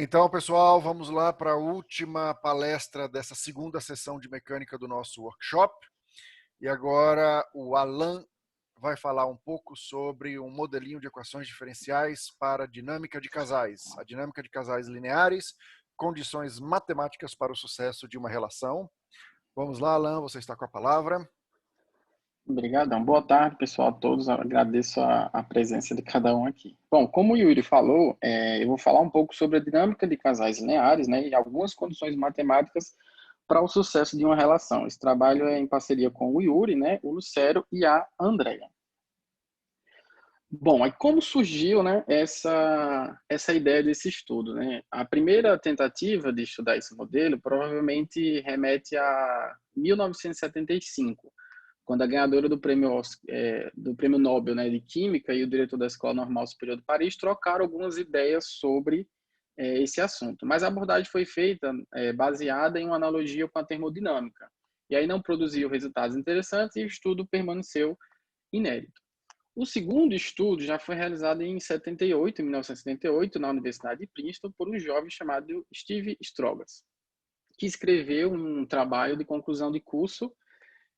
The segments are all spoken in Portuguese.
Então, pessoal, vamos lá para a última palestra dessa segunda sessão de mecânica do nosso workshop. E agora o Alan vai falar um pouco sobre um modelinho de equações diferenciais para a dinâmica de casais. A dinâmica de casais lineares, condições matemáticas para o sucesso de uma relação. Vamos lá, Alan, você está com a palavra. Obrigadão. Boa tarde, pessoal, a todos. Eu agradeço a presença de cada um aqui. Bom, como o Yuri falou, eu vou falar um pouco sobre a dinâmica de casais lineares, né, e algumas condições matemáticas para o sucesso de uma relação. Esse trabalho é em parceria com o Yuri, né, o Lucero e a Andrea. Bom, aí como surgiu, né, essa ideia desse estudo, né? A primeira tentativa de estudar esse modelo provavelmente remete a 1975, quando a ganhadora do prêmio Nobel, né, de Química, e o diretor da Escola Normal Superior de Paris trocaram algumas ideias sobre esse assunto. Mas a abordagem foi feita baseada em uma analogia com a termodinâmica. E aí não produziu resultados interessantes e o estudo permaneceu inédito. O segundo estudo já foi realizado em 1978, na Universidade de Princeton, por um jovem chamado Steve Strogas, que escreveu um trabalho de conclusão de curso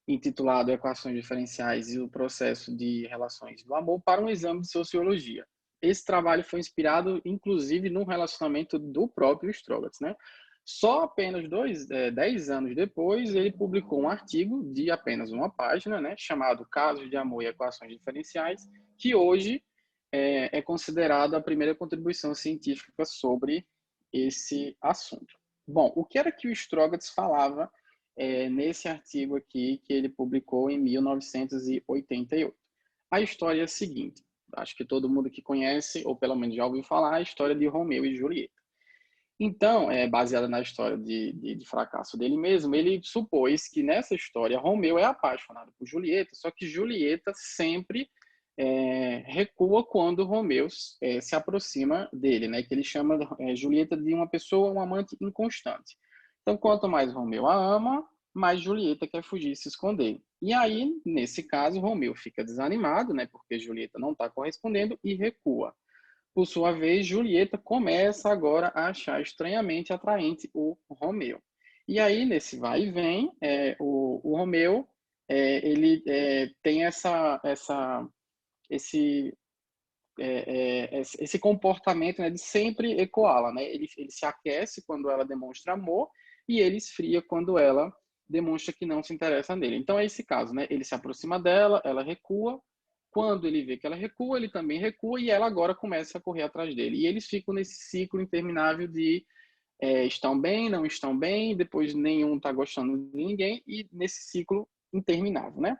intitulado Equações Diferenciais e o Processo de Relações do Amor para um exame de sociologia. Esse trabalho foi inspirado, inclusive, no relacionamento do próprio Strogatz, né? Só apenas 10 anos depois, ele publicou um artigo de apenas uma página, né, chamado Casos de Amor e Equações Diferenciais, que hoje é considerado a primeira contribuição científica sobre esse assunto. Bom, o que era que o Strogatz falava nesse artigo aqui que ele publicou em 1988? A história é a seguinte, acho que todo mundo que conhece, ou pelo menos já ouviu falar, a história de Romeu e Julieta. Então, baseada na história de fracasso dele mesmo, ele supôs que nessa história Romeu é apaixonado por Julieta, só que Julieta sempre recua quando Romeu se aproxima dele, né? Que ele chama Julieta de uma pessoa, um amante inconstante. Então, quanto mais Romeu a ama, mais Julieta quer fugir e se esconder. E aí, nesse caso, Romeu fica desanimado, né? Porque Julieta não está correspondendo e recua. Por sua vez, Julieta começa agora a achar estranhamente atraente o Romeu. E aí, nesse vai e vem, o Romeu ele tem esse, esse comportamento, né, de sempre ecoá-la. Né? Ele se aquece quando ela demonstra amor e ele esfria quando ela demonstra que não se interessa nele. Então, é esse caso. Né? Ele se aproxima dela, ela recua. Quando ele vê que ela recua, ele também recua e ela agora começa a correr atrás dele. E eles ficam nesse ciclo interminável de estão bem, não estão bem, depois nenhum está gostando de ninguém e nesse ciclo interminável, né?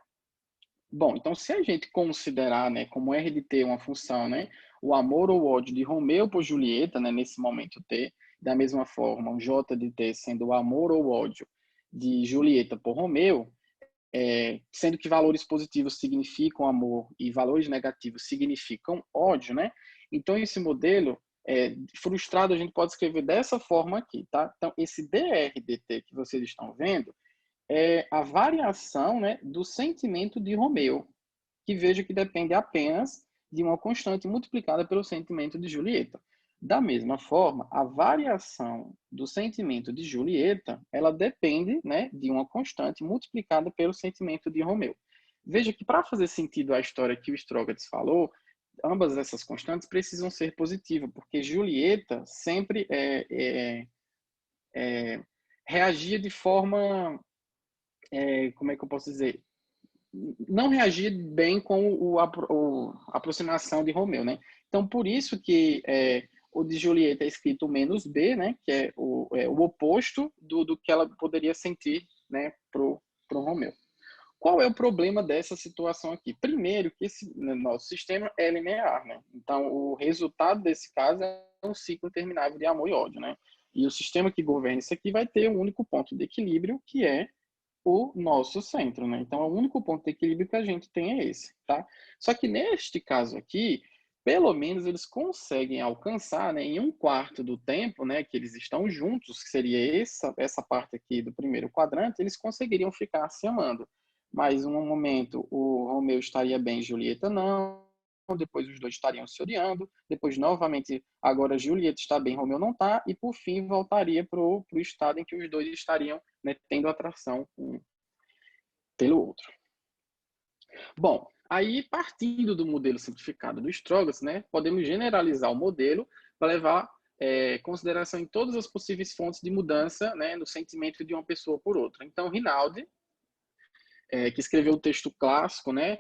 Bom, então se a gente considerar, né, como R de T uma função, né, o amor ou o ódio de Romeu por Julieta, né, nesse momento T, da mesma forma, o J de T sendo o amor ou o ódio de Julieta por Romeu, sendo que valores positivos significam amor e valores negativos significam ódio, né? Então, esse modelo frustrado a gente pode escrever dessa forma aqui, tá? Então, esse DRDT que vocês estão vendo é a variação, né, do sentimento de Romeu, que veja que depende apenas de uma constante multiplicada pelo sentimento de Julieta. Da mesma forma, a variação do sentimento de Julieta, ela depende, né, de uma constante multiplicada pelo sentimento de Romeu. Veja que para fazer sentido a história que o Strogatz falou, ambas essas constantes precisam ser positivas, porque Julieta sempre reagia de forma, como é que eu posso dizer, não reagia bem com a aproximação de Romeu, né? Então, por isso que o de Julieta é escrito menos B, né? Que é o oposto do que ela poderia sentir, né? Pro Romeu. Qual é o problema dessa situação aqui? Primeiro, que esse nosso sistema é linear, né? Então, o resultado desse caso é um ciclo interminável de amor e ódio, né? E o sistema que governa isso aqui vai ter um único ponto de equilíbrio, que é o nosso centro, né? Então, o único ponto de equilíbrio que a gente tem é esse, tá? Só que neste caso aqui, pelo menos eles conseguem alcançar, né, em um quarto do tempo, né, que eles estão juntos, que seria essa parte aqui do primeiro quadrante, eles conseguiriam ficar se amando. Mas, em um momento, o Romeu estaria bem, Julieta não. depois os dois estariam se odiando, depois novamente agora Julieta está bem, Romeu não está, e por fim voltaria para o estado em que os dois estariam, né, tendo atração um pelo outro. Bom, aí partindo do modelo simplificado do Strogass, né, podemos generalizar o modelo para levar consideração em todas as possíveis fontes de mudança, né, no sentimento de uma pessoa por outra. Então, Rinaldi, que escreveu o texto clássico, né,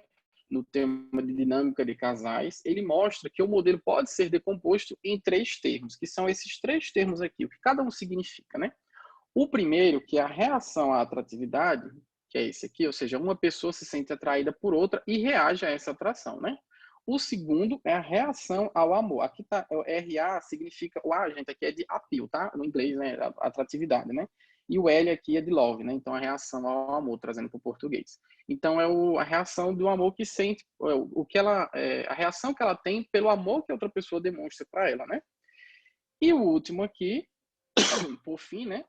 no tema de dinâmica de casais, ele mostra que o modelo pode ser decomposto em 3 termos, que são esses 3 termos aqui, o que cada um significa, né? O primeiro, que é a reação à atratividade, que é esse aqui, ou seja, uma pessoa se sente atraída por outra e reage a essa atração, né? O segundo é a reação ao amor. Aqui tá, o RA significa, o A, gente, aqui é de appeal, tá? No inglês, né? Atratividade, né? E o L aqui é de love, né? Então, a reação ao amor, trazendo para o português. Então, é a reação do amor que sente, o que ela, a reação que ela tem pelo amor que a outra pessoa demonstra para ela, né? E o último aqui, por fim, né?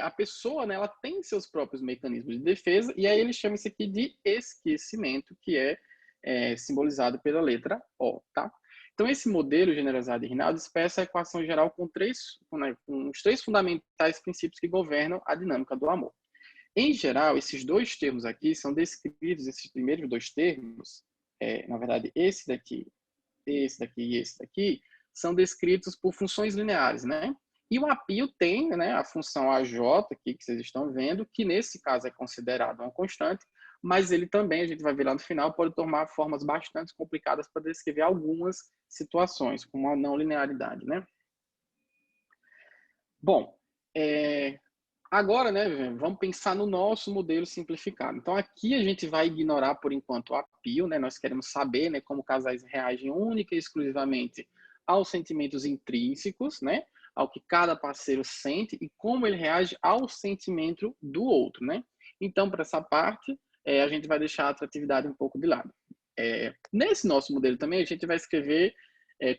A pessoa, né, ela tem seus próprios mecanismos de defesa, e aí ele chama isso aqui de esquecimento, que é simbolizado pela letra O, tá? Então, esse modelo generalizado de Rinaldi expressa a equação geral com os 3 fundamentais princípios que governam a dinâmica do amor. Em geral, esses 2 termos aqui são descritos, esses primeiros 2 termos, na verdade, esse daqui e esse daqui, são descritos por funções lineares, né? E o appeal tem, né, a função AJ, aqui que vocês estão vendo, que nesse caso é considerado uma constante, mas ele também, a gente vai ver lá no final, pode tomar formas bastante complicadas para descrever algumas situações, como a não linearidade, né? Bom, agora, né, vamos pensar no nosso modelo simplificado. Então, aqui a gente vai ignorar, por enquanto, o appeal, né? Nós queremos saber, né, como casais reagem única e exclusivamente aos sentimentos intrínsecos, né? Ao que cada parceiro sente e como ele reage ao sentimento do outro, né? Então, para essa parte, a gente vai deixar a atratividade um pouco de lado. Nesse nosso modelo também, a gente vai escrever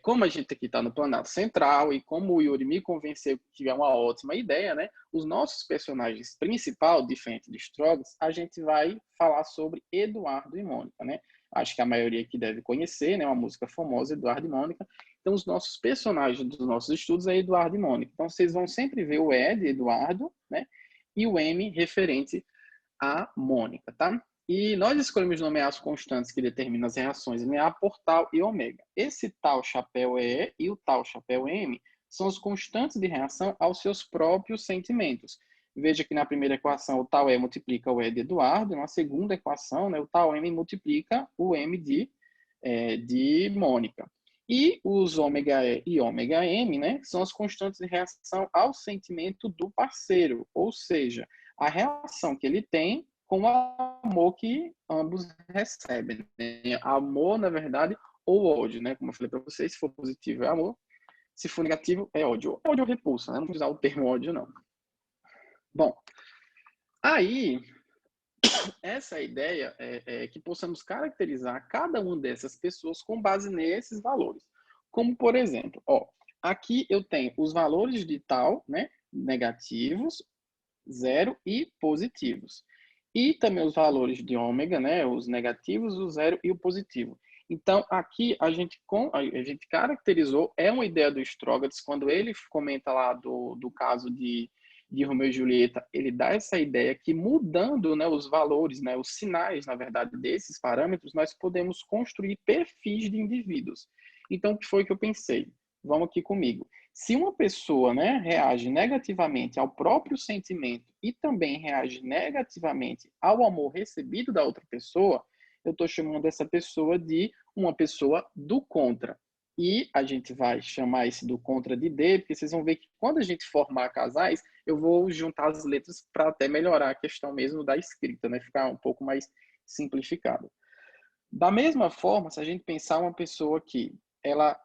como a gente aqui está no planato central e como o Yuri me convenceu que é uma ótima ideia, né? Os nossos personagens principais, diferente de Strogass, a gente vai falar sobre Eduardo e Mônica, né? Acho que a maioria aqui deve conhecer, né? Uma música famosa, Eduardo e Mônica. Então, os nossos personagens dos nossos estudos é Eduardo e Mônica. Então, vocês vão sempre ver o E de Eduardo, né? E o M referente a Mônica, tá? E nós escolhemos nomear as constantes que determinam as reações linear por tal e ômega. Esse tal chapéu E e o tal chapéu M são as constantes de reação aos seus próprios sentimentos. Veja que na primeira equação o tal E multiplica o E de Eduardo, na segunda equação, né, o tal M multiplica o M de Mônica. E os ômega E e ômega M, né, são as constantes de reação ao sentimento do parceiro, ou seja, a relação que ele tem com o amor que ambos recebem. Né? Amor, na verdade, ou ódio, né? Como eu falei para vocês, se for positivo é amor, se for negativo é ódio. Ódio ou repulsa, né? Não vou usar o termo ódio, não. Bom, aí, essa ideia é que possamos caracterizar cada uma dessas pessoas com base nesses valores. Como, por exemplo, aqui eu tenho os valores de tal, né? Negativos, 0 e positivos. E também os valores de ômega, né, os negativos, o 0 e o positivo. Então, aqui a gente caracterizou, é uma ideia do Strogass, quando ele comenta lá do caso de Romeu e Julieta, ele dá essa ideia que mudando, né, os valores, né, os sinais, na verdade, desses parâmetros, nós podemos construir perfis de indivíduos. Então, o que foi que eu pensei? Vamos aqui comigo. Se uma pessoa, né, reage negativamente ao próprio sentimento e também reage negativamente ao amor recebido da outra pessoa, eu estou chamando essa pessoa de uma pessoa do contra. E a gente vai chamar esse do contra de D, porque vocês vão ver que quando a gente formar casais, eu vou juntar as letras para até melhorar a questão mesmo da escrita, né, ficar um pouco mais simplificado. Da mesma forma, se a gente pensar uma pessoa que ela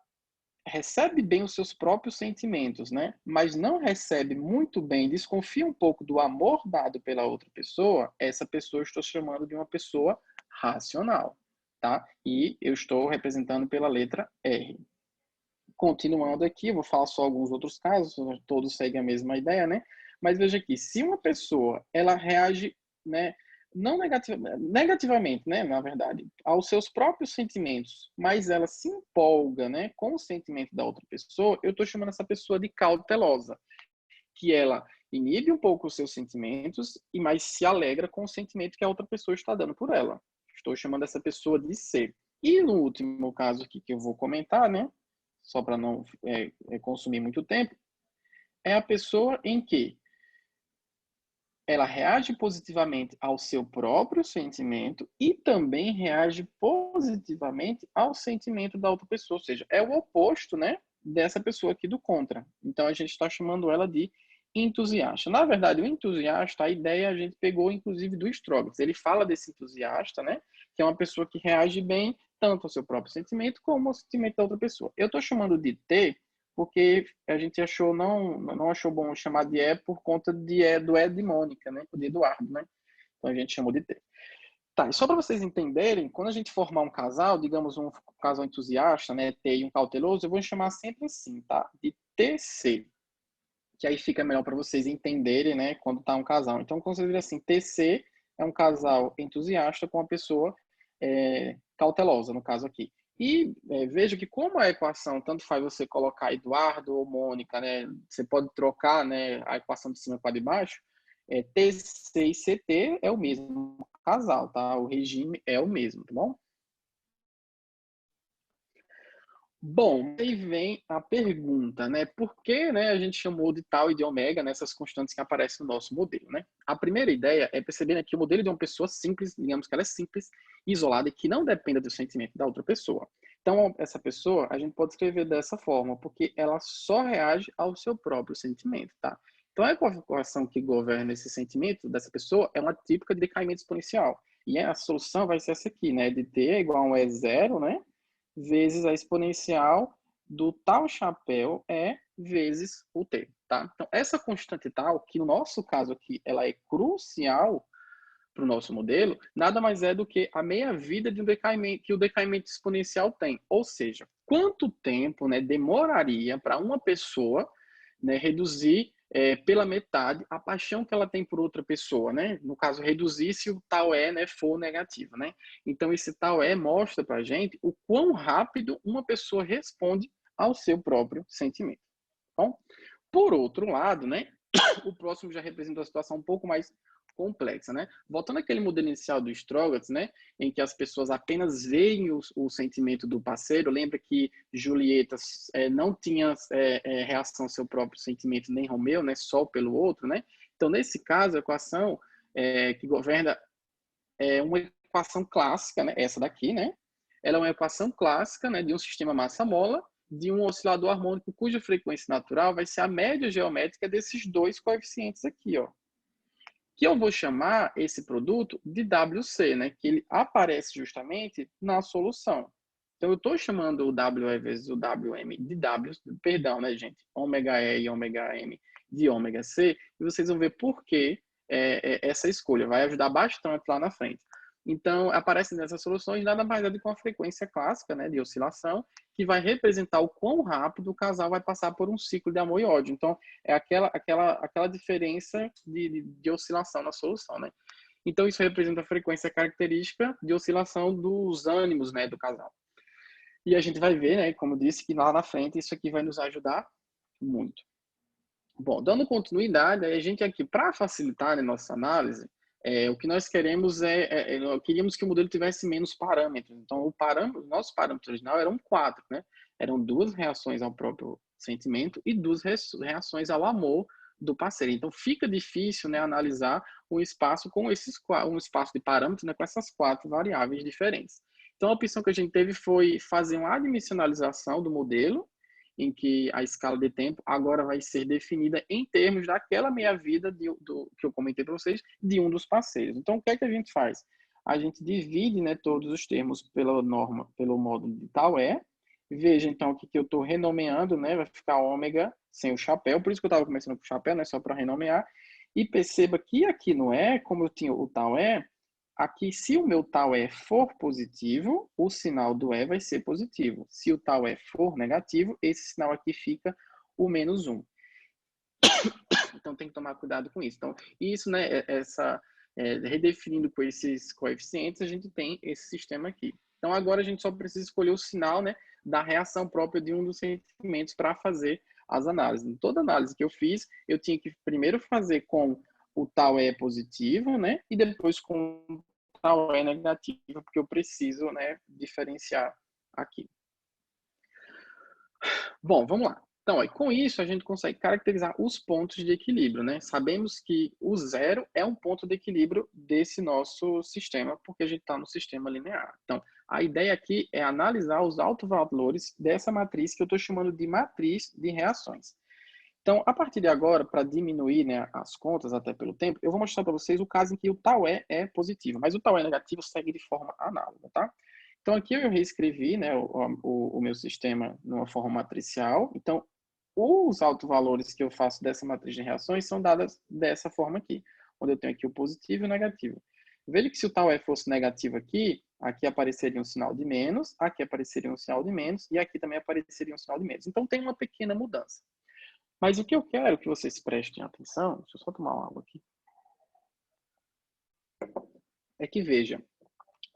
recebe bem os seus próprios sentimentos, né? Mas não recebe muito bem, desconfia um pouco do amor dado pela outra pessoa, essa pessoa eu estou chamando de uma pessoa racional, tá? E eu estou representando pela letra R. Continuando aqui, eu vou falar só alguns outros casos, todos seguem a mesma ideia, né? Mas veja aqui, se uma pessoa, ela reage, né, não negativamente, né, na verdade, aos seus próprios sentimentos, mas ela se empolga, né, com o sentimento da outra pessoa, eu estou chamando essa pessoa de cautelosa, que ela inibe um pouco os seus sentimentos e mais se alegra com o sentimento que a outra pessoa está dando por ela. Estou chamando essa pessoa de C. E no último caso aqui que eu vou comentar, né, só para não consumir muito tempo, é a pessoa em que ela reage positivamente ao seu próprio sentimento e também reage positivamente ao sentimento da outra pessoa, ou seja, é o oposto, né, dessa pessoa aqui do contra. Então a gente está chamando ela de entusiasta. Na verdade, o entusiasta, a ideia a gente pegou inclusive do Strogates. Ele fala desse entusiasta, né, que é uma pessoa que reage bem tanto ao seu próprio sentimento como ao sentimento da outra pessoa. Eu estou chamando de T porque a gente achou não achou bom chamar de E por conta do E de Mônica, né? De Eduardo, né? Então a gente chamou de T. Tá, e só para vocês entenderem, quando a gente formar um casal, digamos um casal entusiasta, né, T e um cauteloso, eu vou chamar sempre assim, tá? De TC, que aí fica melhor para vocês entenderem, né, quando tá um casal. Então, considere assim, TC é um casal entusiasta com uma pessoa cautelosa, no caso aqui. E veja que como a equação, tanto faz você colocar Eduardo ou Mônica, né, você pode trocar, né, a equação de cima com a de baixo, TC e CT é o mesmo casal, tá? O regime é o mesmo, tá bom? Bom, aí vem a pergunta, né? Por que, né, a gente chamou de tau e de ômega nessas constantes que aparecem no nosso modelo, né? A primeira ideia é perceber, né, que o modelo de uma pessoa simples, digamos que ela é simples, isolada e que não dependa do sentimento da outra pessoa. Então, essa pessoa, a gente pode escrever dessa forma, porque ela só reage ao seu próprio sentimento, tá? Então, a equação que governa esse sentimento dessa pessoa é uma típica de decaimento exponencial. E a solução vai ser essa aqui, né? De t igual a um E0, né? Vezes a exponencial do tal chapéu é vezes o t, tá? Então, essa constante tal, que no nosso caso aqui, ela é crucial para o nosso modelo, nada mais é do que a meia-vida de um decaimento, que o decaimento exponencial tem. Ou seja, quanto tempo, né, demoraria para uma pessoa, né, reduzir pela metade a paixão que ela tem por outra pessoa, né? No caso, reduzir se o tal é, né, for negativo, né? Então, esse tal é mostra para a gente o quão rápido uma pessoa responde ao seu próprio sentimento. Bom, por outro lado, né, o próximo já representa uma situação um pouco mais complexa, né? Voltando àquele modelo inicial do Strogates, né, em que as pessoas apenas veem o sentimento do parceiro, lembra que Julieta não tinha reação ao seu próprio sentimento, nem Romeu, né, só pelo outro, né? Então, nesse caso, a equação que governa é uma equação clássica, né, essa daqui, né? Ela é uma equação clássica, né, de um sistema massa-mola, de um oscilador harmônico cuja frequência natural vai ser a média geométrica desses dois coeficientes aqui, ó. Que eu vou chamar esse produto de WC, né? Que ele aparece justamente na solução. Então, eu estou chamando o WE vezes o WM de W, perdão, né, gente? Ômega E e ômega M de ômega C, e vocês vão ver por que essa escolha vai ajudar bastante lá na frente. Então, aparecem nessas soluções nada mais é do que uma frequência clássica, né, de oscilação, que vai representar o quão rápido o casal vai passar por um ciclo de amor e ódio. Então, é aquela diferença de oscilação na solução, né? Então, isso representa a frequência característica de oscilação dos ânimos, né, do casal. E a gente vai ver, né, como disse, que lá na frente isso aqui vai nos ajudar muito. Bom, dando continuidade, a gente aqui, para facilitar a nossa análise, o que nós queremos queríamos que o modelo tivesse menos parâmetros. Então, o nosso parâmetro original eram 4, né? Eram 2 reações ao próprio sentimento e 2 reações ao amor do parceiro. Então, fica difícil, né, analisar um espaço com um espaço de parâmetros, né, com essas 4 variáveis diferentes. Então, a opção que a gente teve foi fazer uma adimensionalização do modelo, em que a escala de tempo agora vai ser definida em termos daquela meia-vida que eu comentei para vocês, de um dos parceiros. Então, o que é que a gente faz? A gente divide, né, todos os termos pela norma, pelo módulo de tal é. Veja, então, o que eu estou renomeando, né? Vai ficar ômega sem o chapéu, por isso que eu estava começando com o chapéu, né? Só para renomear. E perceba que aqui no E, como eu tinha o tal é, aqui, se o meu tal E for positivo, o sinal do E vai ser positivo. Se o tal E for negativo, esse sinal aqui fica o -1. Então, tem que tomar cuidado com isso. Então, isso, né, redefinindo com esses coeficientes, a gente tem esse sistema aqui. Então, agora a gente só precisa escolher o sinal, né, da reação própria de um dos sentimentos para fazer as análises. Em toda análise que eu fiz, eu tinha que primeiro fazer com o tal E positivo, né, e depois com o tal E negativo, porque eu preciso, né, diferenciar aqui. Bom, vamos lá. Então, com isso, a gente consegue caracterizar os pontos de equilíbrio, né? Sabemos que o zero é um ponto de equilíbrio desse nosso sistema, porque a gente está no sistema linear. Então, a ideia aqui é analisar os autovalores dessa matriz que eu estou chamando de matriz de reações. Então, a partir de agora, para diminuir, né, as contas até pelo tempo, eu vou mostrar para vocês o caso em que o tal E é positivo, mas o tal E negativo segue de forma análoga, tá? Então, aqui eu reescrevi, né, o meu sistema numa forma matricial. Então, os autovalores que eu faço dessa matriz de reações são dadas dessa forma aqui, onde eu tenho aqui o positivo e o negativo. Veja que se o tal E fosse negativo aqui apareceria um sinal de menos, aqui apareceria um sinal de menos, e aqui também apareceria um sinal de menos. Então, tem uma pequena mudança. Mas o que eu quero que vocês prestem atenção, deixa eu só tomar uma água aqui, é que veja,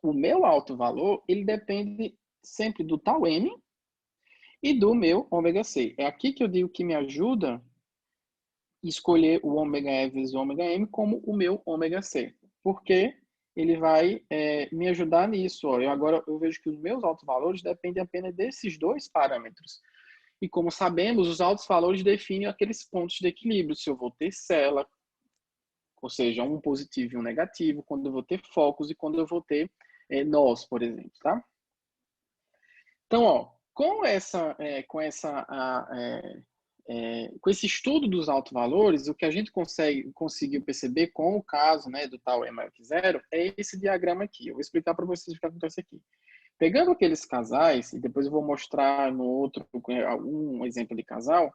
o meu alto valor, ele depende sempre do tal M e do meu ômega C. É aqui que eu digo que me ajuda a escolher o ômega E vezes o ômega M como o meu ômega C. Porque ele vai me ajudar nisso. Ó. Agora eu vejo que os meus altos valores dependem apenas desses dois parâmetros. E como sabemos, os altos valores definem aqueles pontos de equilíbrio. Se eu vou ter célula, ou seja, um positivo e um negativo, quando eu vou ter focos e quando eu vou ter nós, por exemplo, tá? Então, ó, com esse estudo dos autovalores, o que a gente conseguiu perceber com o caso, né, do tal E maior que zero é esse diagrama aqui. Eu vou explicar para vocês o que acontece aqui. Pegando aqueles casais, e depois eu vou mostrar no outro um exemplo de casal,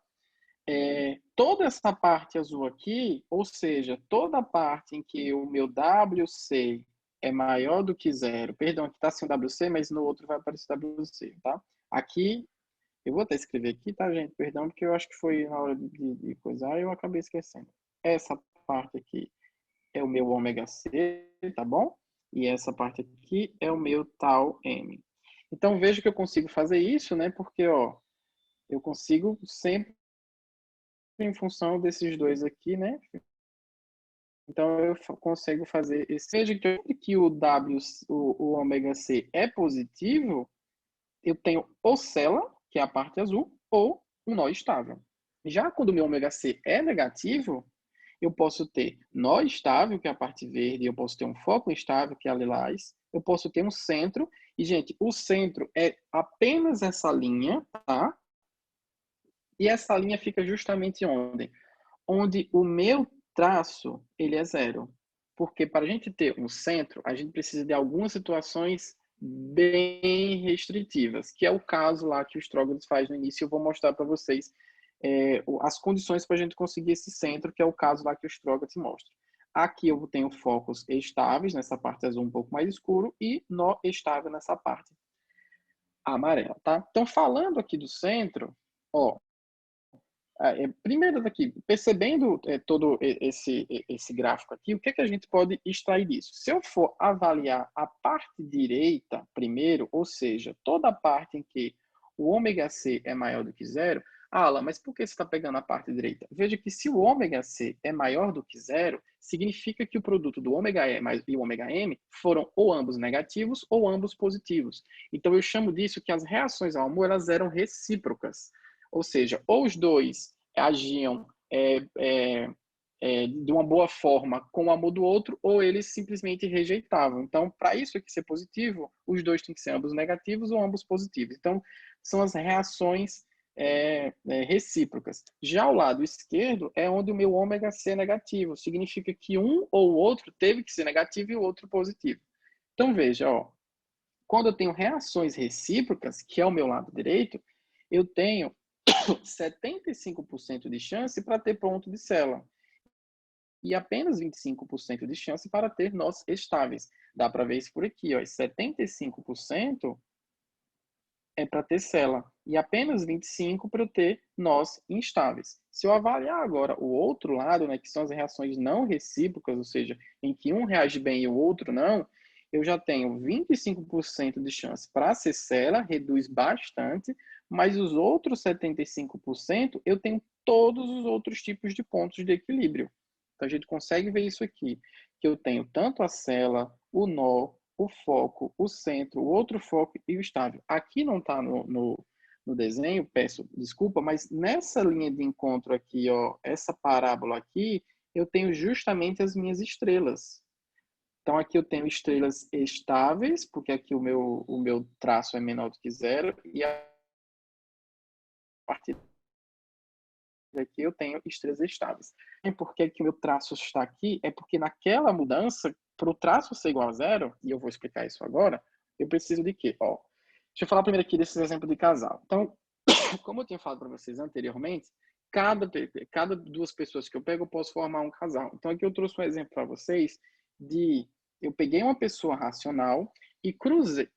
toda essa parte azul aqui, ou seja, toda a parte em que o meu WC é maior do que zero, perdão, aqui está sem o WC, mas no outro vai aparecer WC, tá? Aqui, eu vou até escrever aqui, tá, gente? Perdão, porque eu acho que foi na hora de coisar, eu acabei esquecendo. Essa parte aqui é o meu ômega C, tá bom? E essa parte aqui é o meu tal M. Então, veja que eu consigo fazer isso, né? Porque, ó, eu consigo sempre em função desses dois aqui, né? Então, eu consigo fazer esse. Veja que o W, o ômega C é positivo, eu tenho ou célula, que é a parte azul, ou um nó estável. Já quando o meu ômega C é negativo, eu posso ter nó estável, que é a parte verde, eu posso ter um foco instável, que é a lilás, eu posso ter um centro, e, gente, o centro é apenas essa linha, tá? E essa linha fica justamente onde? Onde o meu traço, ele é zero. Porque para a gente ter um centro, a gente precisa de algumas situações bem restritivas, que é o caso lá que o Strogonos faz no início. Eu vou mostrar para vocês as condições para a gente conseguir esse centro, que é o caso lá que o Strogonos mostra. Aqui eu tenho focos estáveis, nessa parte azul um pouco mais escuro, e nó estável nessa parte amarela, tá? Então, falando aqui do centro, ó, primeiro daqui, percebendo todo esse gráfico aqui, o que a gente pode extrair disso? Se eu for avaliar a parte direita primeiro, ou seja, toda a parte em que o ômega C é maior do que zero, Alan, mas por que você está pegando a parte direita? Veja que se o ômega C é maior do que zero, significa que o produto do ômega E e o ômega M foram ou ambos negativos ou ambos positivos. Então eu chamo disso que as reações ao amor elas eram recíprocas. Ou seja, ou os dois agiam de uma boa forma com o amor do outro, ou eles simplesmente rejeitavam. Então, para isso aqui ser positivo, os dois têm que ser ambos negativos ou ambos positivos. Então, são as reações recíprocas. Já o lado esquerdo é onde o meu ômega C é negativo. Significa que um ou outro teve que ser negativo e o outro positivo. Então, veja, ó, quando eu tenho reações recíprocas, que é o meu lado direito, eu tenho 75% de chance para ter ponto de célula e apenas 25% de chance para ter nós estáveis. Dá para ver isso por aqui, ó, 75% é para ter célula e apenas 25 para eu ter nós instáveis. Se eu avaliar agora o outro lado, né, que são as reações não recíprocas, ou seja, em que um reage bem e o outro não, eu já tenho 25% de chance para ser célula, reduz bastante, mas os outros 75% eu tenho todos os outros tipos de pontos de equilíbrio. Então a gente consegue ver isso aqui, que eu tenho tanto a célula, o nó, o foco, o centro, o outro foco e o estável. Aqui não está no desenho, peço desculpa, mas nessa linha de encontro aqui, ó, essa parábola aqui, eu tenho justamente as minhas estrelas. Então, aqui eu tenho estrelas estáveis, porque aqui o meu traço é menor do que zero, e a partir daqui eu tenho estrelas estáveis. E por que o meu traço está aqui? É porque naquela mudança, para o traço ser igual a zero, e eu vou explicar isso agora, eu preciso de quê? Ó, deixa eu falar primeiro aqui desses exemplos de casal. Então, como eu tinha falado para vocês anteriormente, cada duas pessoas que eu pego, eu posso formar um casal. Então, aqui eu trouxe um exemplo para vocês de... Eu peguei uma pessoa racional e cruzei,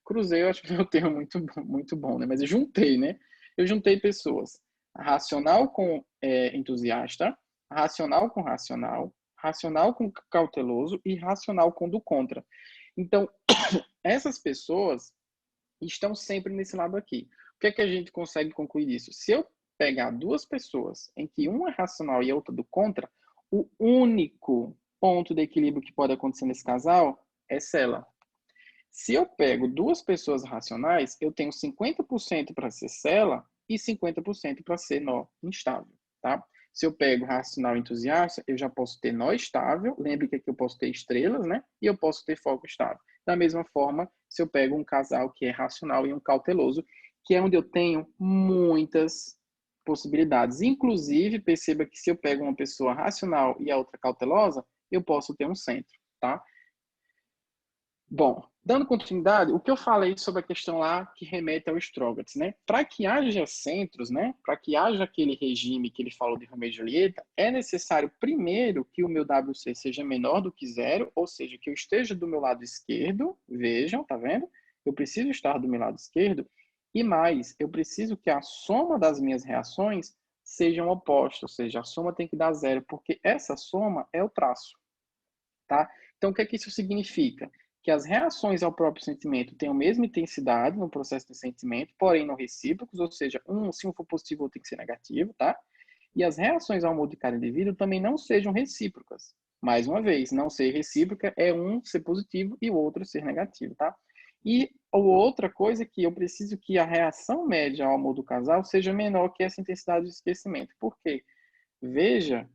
eu acho que é um termo muito bom, né? Mas eu juntei, né? Eu juntei pessoas. Racional com entusiasta, racional com racional, racional com cauteloso e racional com do contra. Então, essas pessoas estão sempre nesse lado aqui. O que é que a gente consegue concluir disso? Se eu pegar duas pessoas em que uma é racional e a outra do contra, o único ponto de equilíbrio que pode acontecer nesse casal é célula. Se eu pego duas pessoas racionais, eu tenho 50% para ser célula e 50% para ser nó instável, tá? Se eu pego racional entusiasta, eu já posso ter nó estável, lembre que aqui eu posso ter estrelas, né? E eu posso ter foco estável. Da mesma forma, se eu pego um casal que é racional e um cauteloso, que é onde eu tenho muitas possibilidades. Inclusive, perceba que se eu pego uma pessoa racional e a outra cautelosa, eu posso ter um centro, tá? Bom, dando continuidade, o que eu falei sobre a questão lá que remete ao Strogatz, né? Para que haja centros, né? Para que haja aquele regime que ele falou de Romeu e Julieta, é necessário primeiro que o meu WC seja menor do que zero, ou seja, que eu esteja do meu lado esquerdo, vejam, tá vendo? Eu preciso estar do meu lado esquerdo, e mais, eu preciso que a soma das minhas reações sejam opostas, ou seja, a soma tem que dar zero, porque essa soma é o traço, tá? Então, o que é que isso significa? Que as reações ao próprio sentimento têm a mesma intensidade no processo de sentimento, porém não recíprocos, ou seja, se um for positivo, outro tem que ser negativo, tá? E as reações ao humor de cada indivíduo também não sejam recíprocas. Mais uma vez, não ser recíproca é um ser positivo e o outro ser negativo, tá? E a outra coisa é que eu preciso que a reação média ao humor do casal seja menor que essa intensidade de esquecimento. Por quê? Veja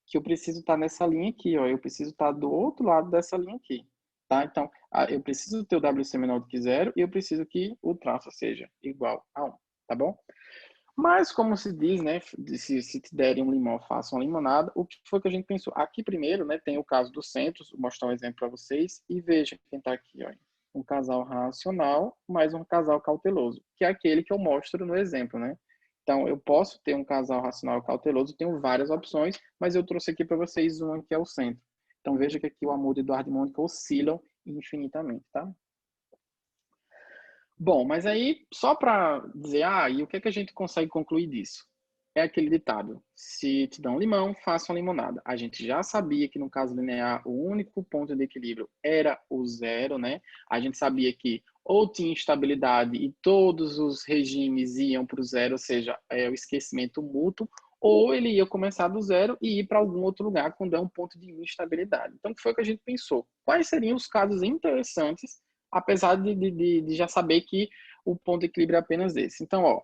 que eu preciso estar nessa linha aqui, ó. Eu preciso estar do outro lado dessa linha aqui, tá? Então, eu preciso ter o WC menor do que zero e eu preciso que o traço seja igual a 1, tá bom? Mas, como se diz, né? Se te derem um limão, façam uma limonada. O que foi que a gente pensou? Aqui, primeiro, né? Tem o caso dos centros. Vou mostrar um exemplo para vocês. E veja quem está aqui, ó. Um casal racional mais um casal cauteloso, que é aquele que eu mostro no exemplo, né? Então, eu posso ter um casal racional e cauteloso, tenho várias opções, mas eu trouxe aqui para vocês uma que é o centro. Então, veja que aqui o amor de Eduardo e Mônica oscilam infinitamente, tá? Bom, mas aí, só para dizer, e o que é que a gente consegue concluir disso? É aquele ditado, se te dão limão, faça uma limonada. A gente já sabia que no caso linear, o único ponto de equilíbrio era o zero, né? A gente sabia que ou tinha instabilidade e todos os regimes iam para o zero, ou seja, o esquecimento mútuo, ou ele ia começar do zero e ir para algum outro lugar quando é um ponto de instabilidade. Então, o que foi que a gente pensou? Quais seriam os casos interessantes, apesar de já saber que o ponto de equilíbrio é apenas esse? Então, ó,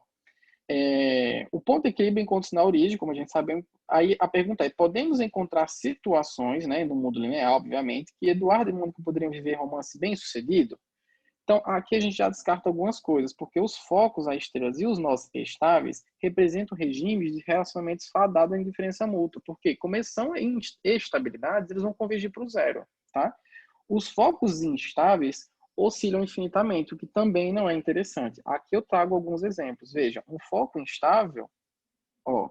o ponto de equilíbrio encontra-se na origem, como a gente sabe. Aí a pergunta é, podemos encontrar situações, né, no mundo linear, obviamente, que Eduardo e Mônica poderiam viver romance bem-sucedido? Então, aqui a gente já descarta algumas coisas, porque os focos, as estrelas e os nós estáveis representam regimes de relacionamentos fadados em diferença mútua, porque como eles são em estabilidades, eles vão convergir para o zero, tá? Os focos instáveis oscilam infinitamente, o que também não é interessante. Aqui eu trago alguns exemplos. Veja, um foco instável, ó,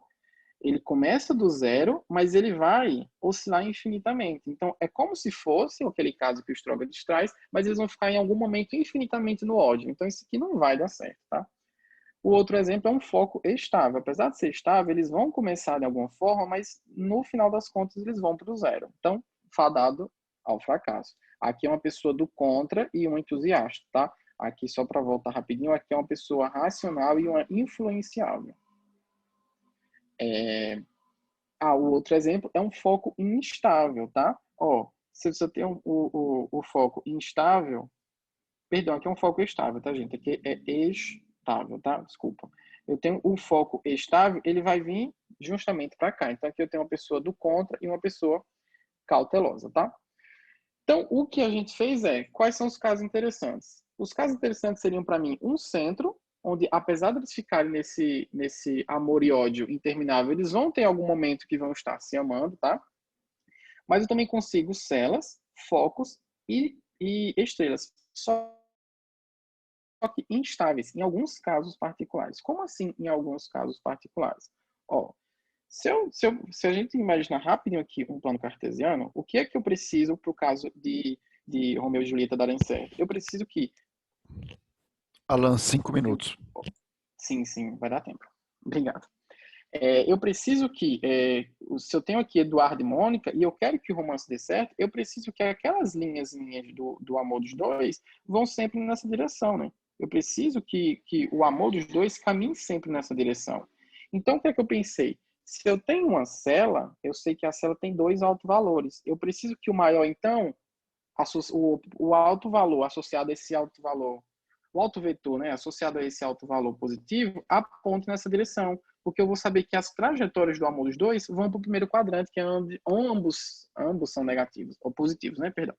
ele começa do zero, mas ele vai oscilar infinitamente. Então, é como se fosse aquele caso que o Strogatz traz, mas eles vão ficar em algum momento infinitamente no ódio. Então, isso aqui não vai dar certo, tá? O outro exemplo é um foco estável. Apesar de ser estável, eles vão começar de alguma forma, mas no final das contas eles vão para o zero. Então, fadado ao fracasso. Aqui é uma pessoa do contra e um entusiasta, tá? Aqui, só para voltar rapidinho, aqui é uma pessoa racional e uma influenciável. O outro exemplo é um foco instável, tá? Ó, se você tem o foco instável, perdão, aqui é um foco estável, tá, gente? Aqui é estável, tá? Desculpa. Eu tenho o foco estável, ele vai vir justamente para cá. Então, aqui eu tenho uma pessoa do contra e uma pessoa cautelosa, tá? Então, o que a gente fez quais são os casos interessantes? Os casos interessantes seriam, para mim, um centro, onde, apesar de eles ficarem nesse amor e ódio interminável, eles vão ter algum momento que vão estar se amando, tá? Mas eu também consigo celas, focos e estrelas. Só que instáveis, em alguns casos particulares. Como assim, em alguns casos particulares? Ó, se a gente imaginar rapidinho aqui um plano cartesiano, o que é que eu preciso para o caso de Romeu e Julieta darem certo? Eu preciso que... Alan, 5 minutos. Sim, vai dar tempo. Obrigado. Eu preciso que, se eu tenho aqui Eduardo e Mônica, e eu quero que o romance dê certo, eu preciso que aquelas linhas do amor dos dois vão sempre nessa direção, né? Eu preciso que o amor dos dois caminhe sempre nessa direção. Então, o que é que eu pensei? Se eu tenho uma cela, eu sei que a cela tem dois autovalores. Eu preciso que o maior, então, o alto valor associado a esse alto valor, o alto vetor, né, associado a esse alto valor positivo, aponte nessa direção, porque eu vou saber que as trajetórias do amor dos dois vão para o primeiro quadrante, que é onde ambos são negativos, ou positivos, né, perdão.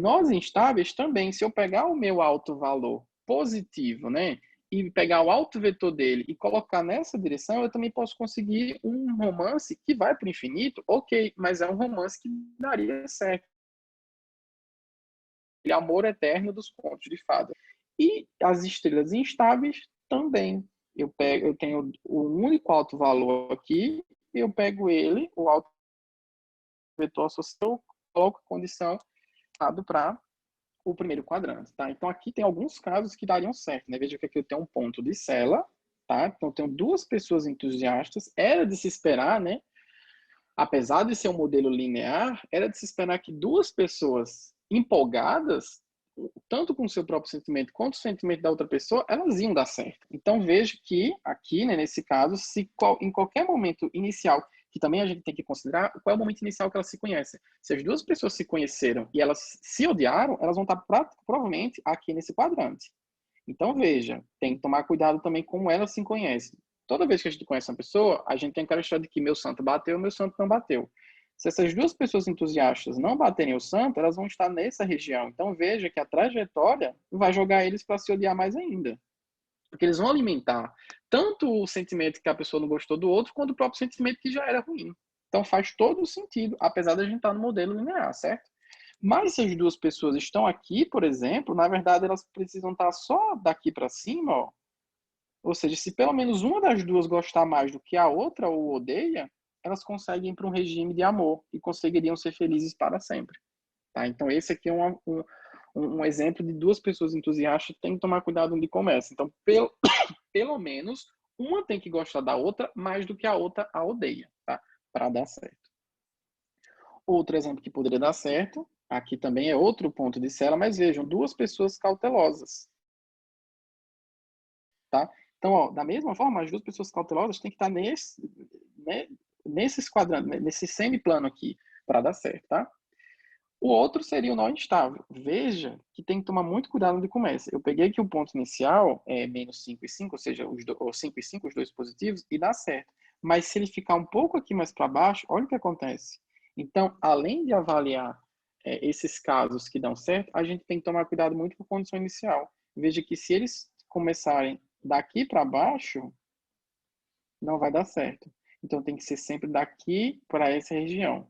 Nós instáveis também, se eu pegar o meu alto valor positivo, né, e pegar o alto vetor dele e colocar nessa direção, eu também posso conseguir um romance que vai para o infinito, ok, mas é um romance que daria certo. Amor eterno dos contos de fada. E as estrelas instáveis também. Eu tenho o único alto valor aqui, eu pego ele, o alto vetor associado, coloco a condição para o primeiro quadrante, tá? Então aqui tem alguns casos que dariam certo, né? Veja que aqui eu tenho um ponto de cela, tá? Então eu tenho duas pessoas entusiastas, era de se esperar, né? Apesar de ser um modelo linear, era de se esperar que duas pessoas empolgadas, tanto com o seu próprio sentimento quanto o sentimento da outra pessoa, elas iam dar certo. Então veja que aqui, né, nesse caso, em qualquer momento inicial, que também a gente tem que considerar, qual é o momento inicial que elas se conhecem. Se as duas pessoas se conheceram e elas se odiaram, elas vão estar provavelmente aqui nesse quadrante. Então veja, tem que tomar cuidado também como elas se conhecem. Toda vez que a gente conhece uma pessoa, a gente tem aquela história de que meu santo bateu, meu santo não bateu. Se essas duas pessoas entusiastas não baterem o santo, elas vão estar nessa região. Então veja que a trajetória vai jogar eles para se odiar mais ainda. Porque eles vão alimentar tanto o sentimento que a pessoa não gostou do outro, quanto o próprio sentimento que já era ruim. Então faz todo o sentido, apesar de a gente estar no modelo linear, certo? Mas se as duas pessoas estão aqui, por exemplo, na verdade elas precisam estar só daqui para cima, ó. Ou seja, se pelo menos uma das duas gostar mais do que a outra ou odeia, elas conseguem ir para um regime de amor e conseguiriam ser felizes para sempre. Tá? Então esse aqui é um exemplo de duas pessoas entusiastas que tem que tomar cuidado onde começa. Então, pelo menos, uma tem que gostar da outra mais do que a outra a odeia, tá? Para dar certo. Outro exemplo que poderia dar certo, aqui também é outro ponto de cela, mas vejam, duas pessoas cautelosas, tá? Então, ó, da mesma forma, as duas pessoas cautelosas têm que estar nesses quadrantes, nesse semiplano aqui, para dar certo, tá? O outro seria o nó instável. Veja que tem que tomar muito cuidado onde começa. Eu peguei aqui o ponto inicial, menos 5 e 5, ou seja, os 5 e 5, os dois positivos, e dá certo. Mas se ele ficar um pouco aqui mais para baixo, olha o que acontece. Então, além de avaliar esses casos que dão certo, a gente tem que tomar cuidado muito com a condição inicial. Veja que se eles começarem daqui para baixo, não vai dar certo. Então, tem que ser sempre daqui para essa região.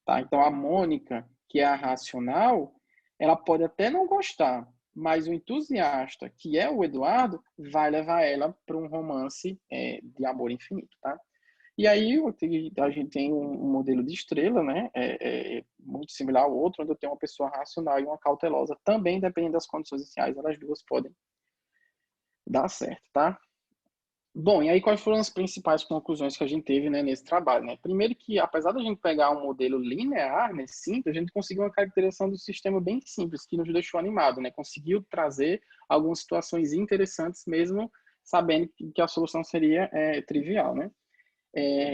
Tá? Então, a Mônica, que é a racional, ela pode até não gostar, mas o entusiasta, que é o Eduardo, vai levar ela para um romance de amor infinito, tá? E aí a gente tem um modelo de estrela, né? Muito similar ao outro, onde eu tenho uma pessoa racional e uma cautelosa. Também, dependendo das condições iniciais, elas duas podem Dá certo, tá? Bom, e aí quais foram as principais conclusões que a gente teve, né, nesse trabalho, né? Primeiro que, apesar da gente pegar um modelo linear, né, simples, a gente conseguiu uma caracterização do sistema bem simples, que nos deixou animado, né? Conseguiu trazer algumas situações interessantes, mesmo sabendo que a solução seria trivial, né?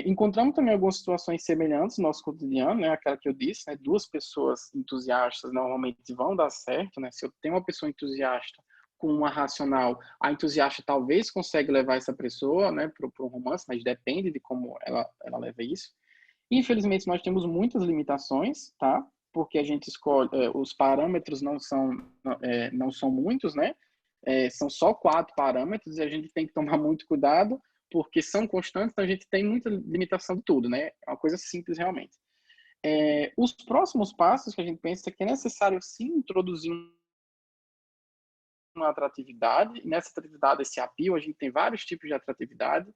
Encontramos também algumas situações semelhantes no nosso cotidiano, né? Aquela que eu disse, né? Duas pessoas entusiastas normalmente vão dar certo, né? Se eu tenho uma pessoa entusiasta com uma racional, a entusiasta talvez consiga levar essa pessoa, né, para um romance, mas depende de como ela leva isso. Infelizmente, nós temos muitas limitações, tá? Porque a gente escolhe, os parâmetros não são muitos, né? São só 4 parâmetros e a gente tem que tomar muito cuidado porque são constantes, então a gente tem muita limitação de tudo, né? É uma coisa simples realmente. Os próximos passos que a gente pensa que é necessário sim introduzir uma atratividade, e nessa atratividade, esse appeal, a gente tem vários tipos de atratividade,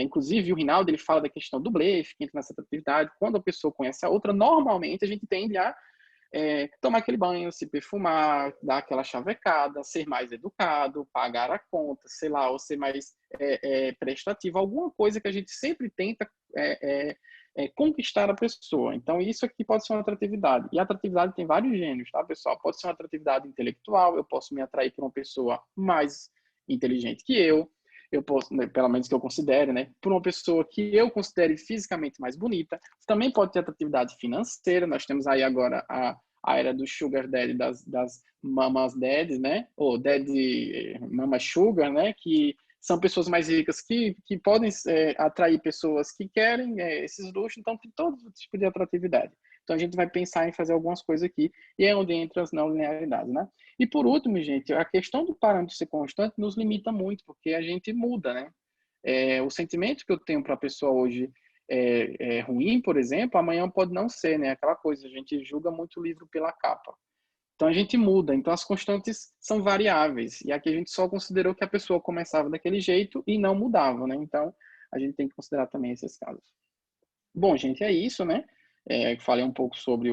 inclusive o Rinaldo, ele fala da questão do blefe, que entra nessa atratividade, quando a pessoa conhece a outra, normalmente a gente tende a tomar aquele banho, se perfumar, dar aquela chavecada, ser mais educado, pagar a conta, sei lá, ou ser mais prestativo, alguma coisa que a gente sempre tenta conquistar a pessoa. Então, isso aqui pode ser uma atratividade. E a atratividade tem vários gêneros, tá, pessoal? Pode ser uma atratividade intelectual, eu posso me atrair por uma pessoa mais inteligente que eu posso, né, pelo menos que eu considere, né, por uma pessoa que eu considere fisicamente mais bonita. Também pode ter atratividade financeira. Nós temos aí agora a era do sugar daddy, das mamas daddies, né, ou daddy mama sugar, né, que são pessoas mais ricas que podem atrair pessoas que querem esses luxos. Então tem todo tipo de atratividade. Então a gente vai pensar em fazer algumas coisas aqui e é onde entra as não linearidades, né? E por último, gente, a questão do parâmetro ser constante nos limita muito, porque a gente muda, né? O sentimento que eu tenho para a pessoa hoje é ruim, por exemplo, amanhã pode não ser, né? Aquela coisa, a gente julga muito o livro pela capa. Então a gente muda, então as constantes são variáveis. E aqui a gente só considerou que a pessoa começava daquele jeito e não mudava, né? Então a gente tem que considerar também esses casos. Bom, gente, é isso, né? Falei um pouco sobre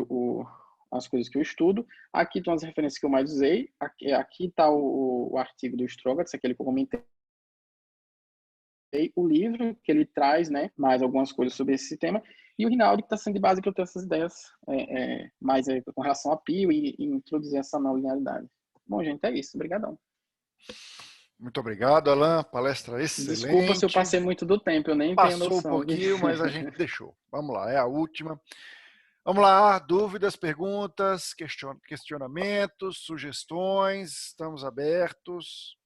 as coisas que eu estudo. Aqui estão as referências que eu mais usei. Aqui está o artigo do Strogatz, aquele que eu comentei. O livro que ele traz, né? Mais algumas coisas sobre esse tema. E o Rinaldo, que está sendo de base para eu ter essas ideias mais com relação a Pio e introduzir essa não linearidade. Bom, gente, é isso. Obrigadão. Muito obrigado, Alan. Palestra Desculpa se eu excelente. passei muito do tempo, eu nem tenho Passou um noção. pouquinho, mas a gente deixou. Vamos lá, é a última. Vamos lá, dúvidas, perguntas, questionamentos, sugestões, estamos abertos.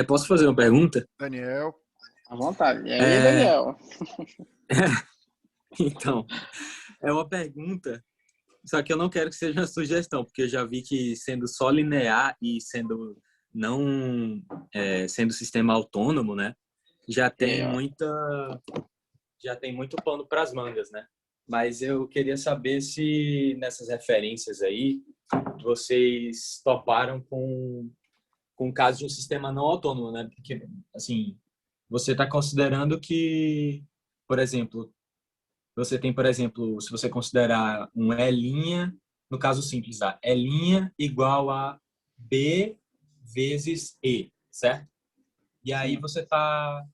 Posso fazer uma pergunta? Daniel. À vontade. E aí, Daniel? Então, é uma pergunta, só que eu não quero que seja uma sugestão, porque eu já vi que sendo só linear e sendo não sendo sistema autônomo, né, já tem muito pano para as mangas, né? Mas eu queria saber se nessas referências aí vocês toparam com o caso de um sistema não autônomo, né? Porque assim, você está considerando que, por exemplo, você tem, por exemplo, se você considerar um E', no caso simples, E' igual a B vezes E, certo? E aí você tá,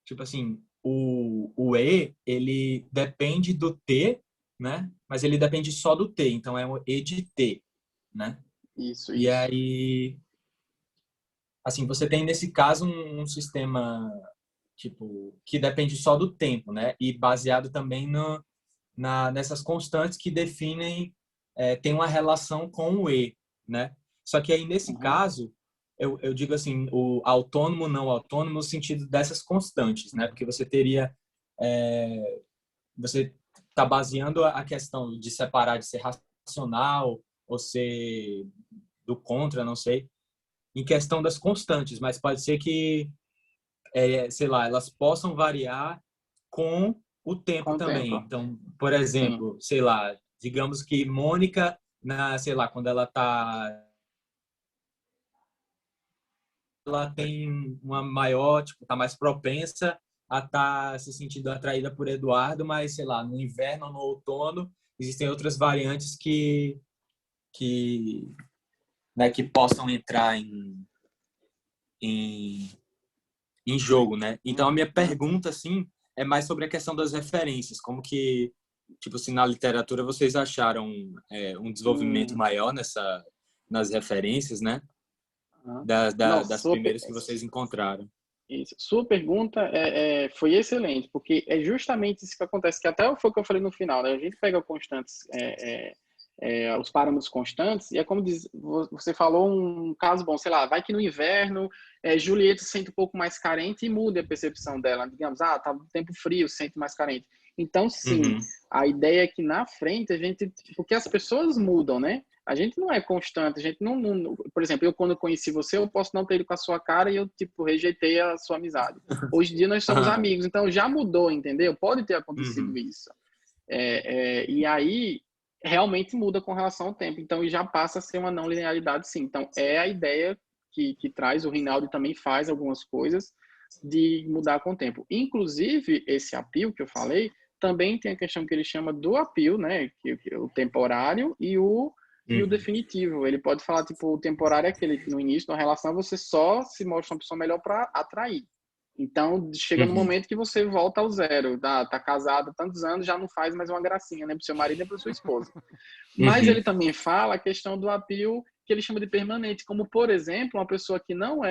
tipo assim, o E, ele depende do T, né? Mas ele depende só do T, então é um E de T, né? Isso. E aí, assim, você tem nesse caso um sistema tipo que depende só do tempo, né? E baseado também nessas constantes que definem tem uma relação com o E, né? Só que aí nesse caso eu digo assim o autônomo não autônomo no sentido dessas constantes, né? Porque você teria você está baseando a questão de separar de ser racional ou ser do contra, não sei, em questão das constantes, mas pode ser que sei lá, elas possam variar com o tempo Com o também. tempo. Então, por Sim. exemplo, sei lá, digamos que Mônica, sei lá, quando ela tem uma maior, tipo, tá mais propensa a estar se sentindo atraída por Eduardo, mas sei lá, no inverno ou no outono existem outras variantes que né, que possam entrar em jogo, né? Então, a minha pergunta, assim, é mais sobre a questão das referências. Como que, tipo assim, na literatura vocês acharam um desenvolvimento maior nas referências, né? Não, Das primeiras que vocês encontraram. Isso. Sua pergunta foi excelente, porque é justamente isso que acontece, que até foi o que eu falei no final, né? A gente pega constantes, os parâmetros constantes, e é como você falou um caso bom, sei lá, vai que no inverno Julieta se sente um pouco mais carente e muda a percepção dela. Digamos, tá no tempo frio, se sente mais carente. Então, sim, a ideia é que na frente a gente... Porque as pessoas mudam, né? A gente não é constante, a gente não... Por exemplo, eu quando conheci você, eu posso não ter ido com a sua cara e eu, tipo, rejeitei a sua amizade. Hoje em dia nós somos amigos, então já mudou, entendeu? Pode ter acontecido isso. E aí, realmente muda com relação ao tempo. Então, já passa a ser uma não linearidade, sim. Então, é a ideia que traz, o Rinaldi também faz algumas coisas de mudar com o tempo. Inclusive, esse appeal que eu falei, também tem a questão que ele chama do appeal, né? Que o temporário e o definitivo. Ele pode falar, tipo, o temporário é aquele que no início da relação você só se mostra uma pessoa melhor para atrair. Então, chega no momento que você volta ao zero. Tá casado há tantos anos, já não faz mais uma gracinha, nem para o seu marido, nem para sua esposa. Mas ele também fala a questão do appeal, que ele chama de permanente, como, por exemplo, uma pessoa que não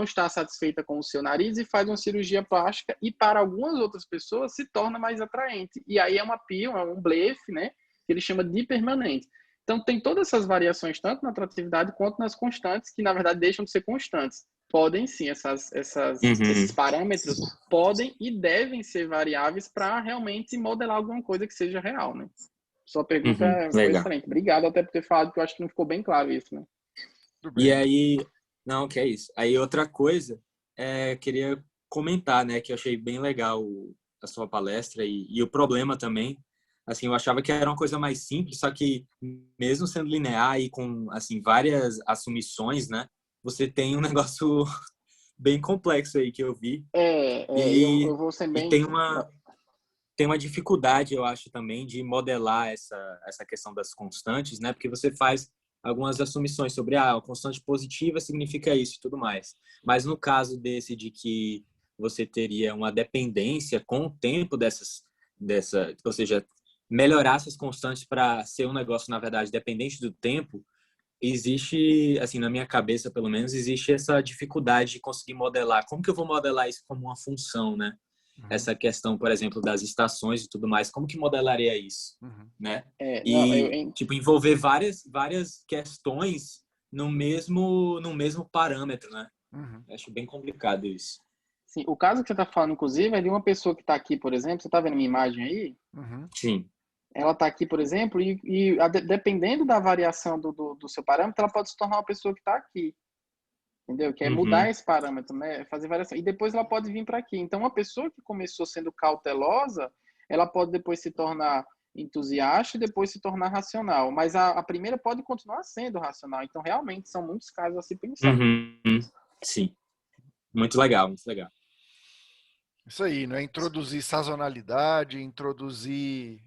está satisfeita com o seu nariz e faz uma cirurgia plástica e para algumas outras pessoas se torna mais atraente. E aí é um appeal, é um blefe, né? Que ele chama de permanente. Então tem todas essas variações, tanto na atratividade quanto nas constantes, que na verdade deixam de ser constantes. Podem sim, esses parâmetros podem e devem ser variáveis para realmente modelar alguma coisa que seja real, né? Sua pergunta foi excelente. Obrigado até por ter falado, que eu acho que não ficou bem claro isso, né? E aí, não, que é isso. Aí outra coisa, queria comentar, né, que eu achei bem legal a sua palestra e o problema também. Assim, eu achava que era uma coisa mais simples, só que mesmo sendo linear e com, assim, várias assumições, né, você tem um negócio bem complexo aí que eu vi. Eu vou ser bem... Tem uma dificuldade, eu acho, também de modelar essa questão das constantes, né, porque você faz algumas assumições sobre a constante positiva significa isso e tudo mais. Mas no caso desse de que você teria uma dependência com o tempo ou seja, melhorar essas constantes para ser um negócio, na verdade, dependente do tempo, existe, assim, na minha cabeça, pelo menos, existe essa dificuldade de conseguir modelar. Como que eu vou modelar isso como uma função, né? Essa questão, por exemplo, das estações e tudo mais, como que modelaria isso, né? Tipo, envolver várias questões no mesmo parâmetro, né? Acho bem complicado isso. Sim, o caso que você está falando, inclusive, é de uma pessoa que está aqui, por exemplo, você está vendo minha imagem aí? Sim. Ela está aqui, por exemplo, dependendo da variação do seu parâmetro, ela pode se tornar uma pessoa que está aqui. Entendeu? Que é mudar esse parâmetro, né? Fazer variação. E depois ela pode vir para aqui. Então, uma pessoa que começou sendo cautelosa, ela pode depois se tornar entusiasta e depois se tornar racional. Mas a primeira pode continuar sendo racional. Então, realmente, são muitos casos a se pensar. Sim. Muito legal, muito legal. Isso aí, né? Introduzir sazonalidade, introduzir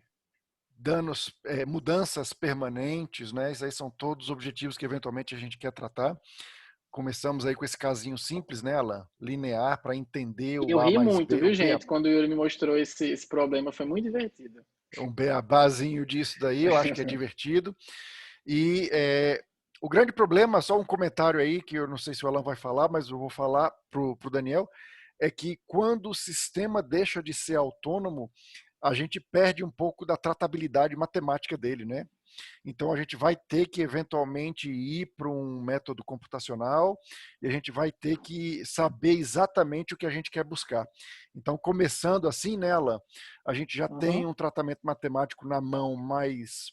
mudanças permanentes, né? Esses aí são todos os objetivos que eventualmente a gente quer tratar. Começamos aí com esse casinho simples, né, Alan? Linear, para entender o A mais B. Eu ri muito, viu, gente? Quando o Yuri me mostrou esse problema, foi muito divertido. Um beabazinho disso daí, eu acho que é divertido. E o grande problema, só um comentário aí, que eu não sei se o Alan vai falar, mas eu vou falar para o Daniel, é que quando o sistema deixa de ser autônomo, a gente perde um pouco da tratabilidade matemática dele, né? Então a gente vai ter que eventualmente ir para um método computacional e a gente vai ter que saber exatamente o que a gente quer buscar. Então, começando assim nela, a gente já tem um tratamento matemático na mão mais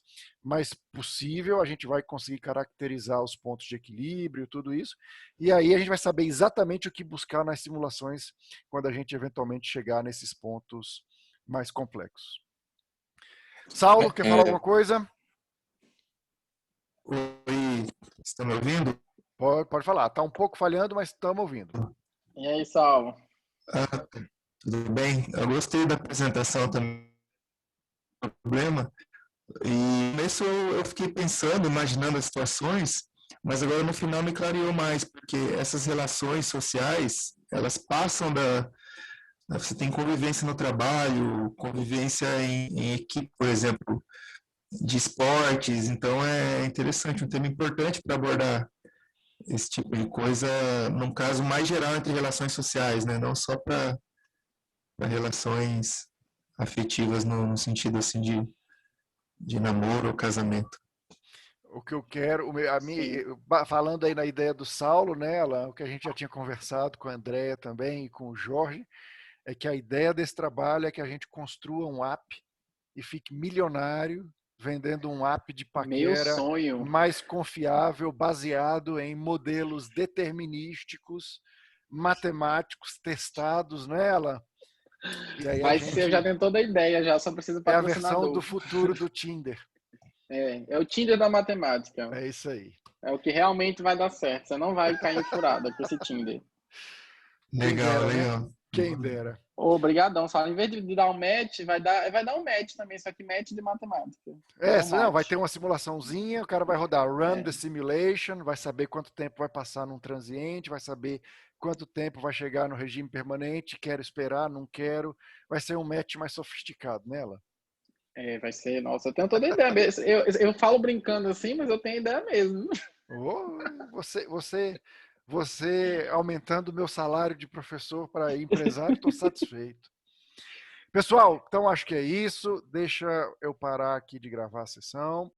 possível, a gente vai conseguir caracterizar os pontos de equilíbrio, tudo isso, e aí a gente vai saber exatamente o que buscar nas simulações quando a gente eventualmente chegar nesses pontos mais complexos. Saulo, quer falar alguma coisa? Oi, estão me ouvindo? Pode falar. Está um pouco falhando, mas estamos ouvindo. E aí, Saulo? Tudo bem? Eu gostei da apresentação também do problema. E nisso eu fiquei pensando, imaginando as situações mas agora no final me clareou mais, porque essas relações sociais, elas passam você tem convivência no trabalho, convivência em equipe, por exemplo, de esportes, então é interessante, um tema importante para abordar esse tipo de coisa, num caso mais geral entre relações sociais, né? Não só para relações afetivas no sentido assim de namoro ou casamento. O que eu quero, Sim. falando aí na ideia do Saulo, né, o que a gente já tinha conversado com a Andrea também e com o Jorge, é que a ideia desse trabalho é que a gente construa um app e fique milionário vendendo um app de Meu paquera sonho. mais confiável, baseado em modelos determinísticos, matemáticos, testados nela. E aí a Vai ser, eu já gente tenho toda a ideia já, só preciso é a versão do patrocinador. futuro do Tinder. É o Tinder da matemática. É isso aí. É o que realmente vai dar certo. Você não vai cair em furada com esse Tinder. Quem Legal, dera, né? legal. Quem dera. Obrigadão, Sala. Em vez de dar um match, vai dar um match também, só que match de matemática. Vai dar um Não, vai match. ter uma simulaçãozinha, o cara vai rodar Run É, the Simulation, vai saber quanto tempo vai passar num transiente, vai saber quanto tempo vai chegar no regime permanente, quero esperar, não quero. Vai ser um match mais sofisticado nela. vai ser, nossa, eu tenho toda a ideia mesmo. Eu falo brincando assim, mas eu tenho ideia mesmo. Oh, você aumentando o meu salário de professor para empresário, estou satisfeito. Pessoal, então acho que é isso. Deixa eu parar aqui de gravar a sessão.